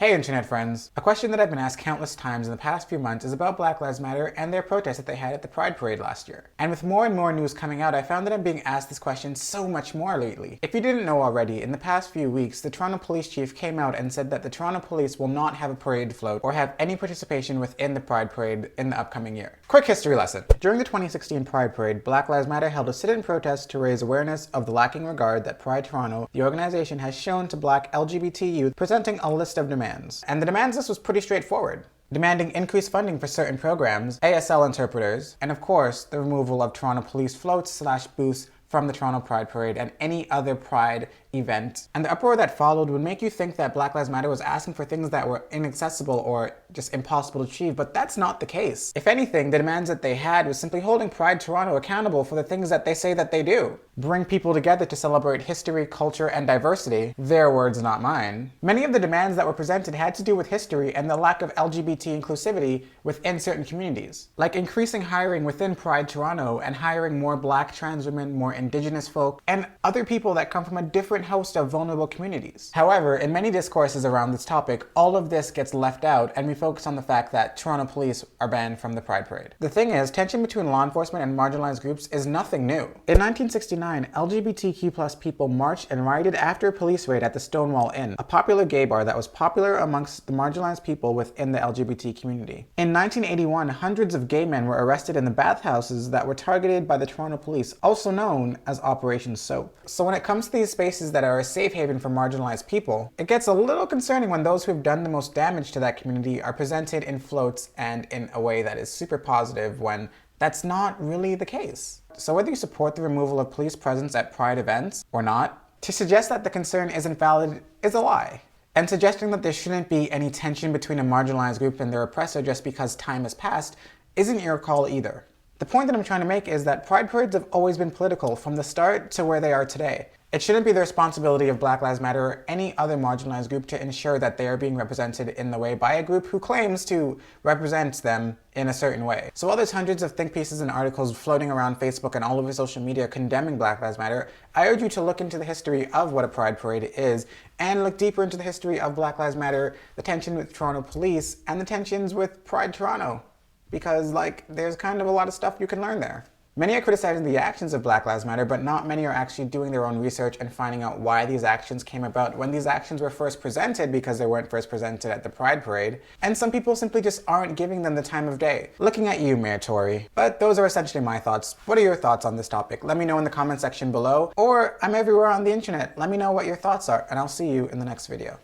Hey internet friends! A question that I've been asked countless times in the past few months is about Black Lives Matter and their protest that they had at the Pride Parade last year. And with more and more news coming out, I found that I'm being asked this question so much more lately. If you didn't know already, in the past few weeks, the Toronto Police Chief came out and said that the Toronto Police will not have a parade float or have any participation within the Pride Parade in the upcoming year. Quick history lesson. During the 2016 Pride Parade, Black Lives Matter held a sit-in protest to raise awareness of the lacking regard that Pride Toronto, the organization, has shown to Black LGBT youth, presenting a list of demands. And the demands list was pretty straightforward. Demanding increased funding for certain programs, ASL interpreters, and of course, the removal of Toronto Police floats/booths from the Toronto Pride Parade and any other Pride event. And the uproar that followed would make you think that Black Lives Matter was asking for things that were inaccessible or just impossible to achieve, but that's not the case. If anything, the demands that they had was simply holding Pride Toronto accountable for the things that they say that they do. Bring people together to celebrate history, culture, and diversity. Their words, not mine. Many of the demands that were presented had to do with history and the lack of LGBT inclusivity within certain communities. Like increasing hiring within Pride Toronto and hiring more Black trans women, more Indigenous folk, and other people that come from a different host of vulnerable communities. However, in many discourses around this topic, all of this gets left out and we focus on the fact that Toronto police are banned from the Pride Parade. The thing is, tension between law enforcement and marginalized groups is nothing new. In 1969, LGBTQ+ people marched and rioted after a police raid at the Stonewall Inn, a popular gay bar that was popular amongst the marginalized people within the LGBT community. In 1981, hundreds of gay men were arrested in the bathhouses that were targeted by the Toronto police, also known as Operation Soap. So when it comes to these spaces that are a safe haven for marginalized people, it gets a little concerning when those who have done the most damage to that community are presented in floats and in a way that is super positive when that's not really the case. So whether you support the removal of police presence at Pride events or not, to suggest that the concern isn't valid is a lie. And suggesting that there shouldn't be any tension between a marginalized group and their oppressor just because time has passed isn't your call either. The point that I'm trying to make is that Pride parades have always been political from the start to where they are today. It shouldn't be the responsibility of Black Lives Matter or any other marginalized group to ensure that they are being represented in the way by a group who claims to represent them in a certain way. So while there's hundreds of think pieces and articles floating around Facebook and all over social media condemning Black Lives Matter, I urge you to look into the history of what a Pride Parade is and look deeper into the history of Black Lives Matter, the tension with Toronto police, and the tensions with Pride Toronto. Because there's kind of a lot of stuff you can learn there. Many are criticizing the actions of Black Lives Matter, but not many are actually doing their own research and finding out why these actions came about when these actions were first presented, because they weren't first presented at the Pride Parade. And some people simply just aren't giving them the time of day. Looking at you, Mayor Tory. But those are essentially my thoughts. What are your thoughts on this topic? Let me know in the comment section below, or I'm everywhere on the internet. Let me know what your thoughts are, and I'll see you in the next video.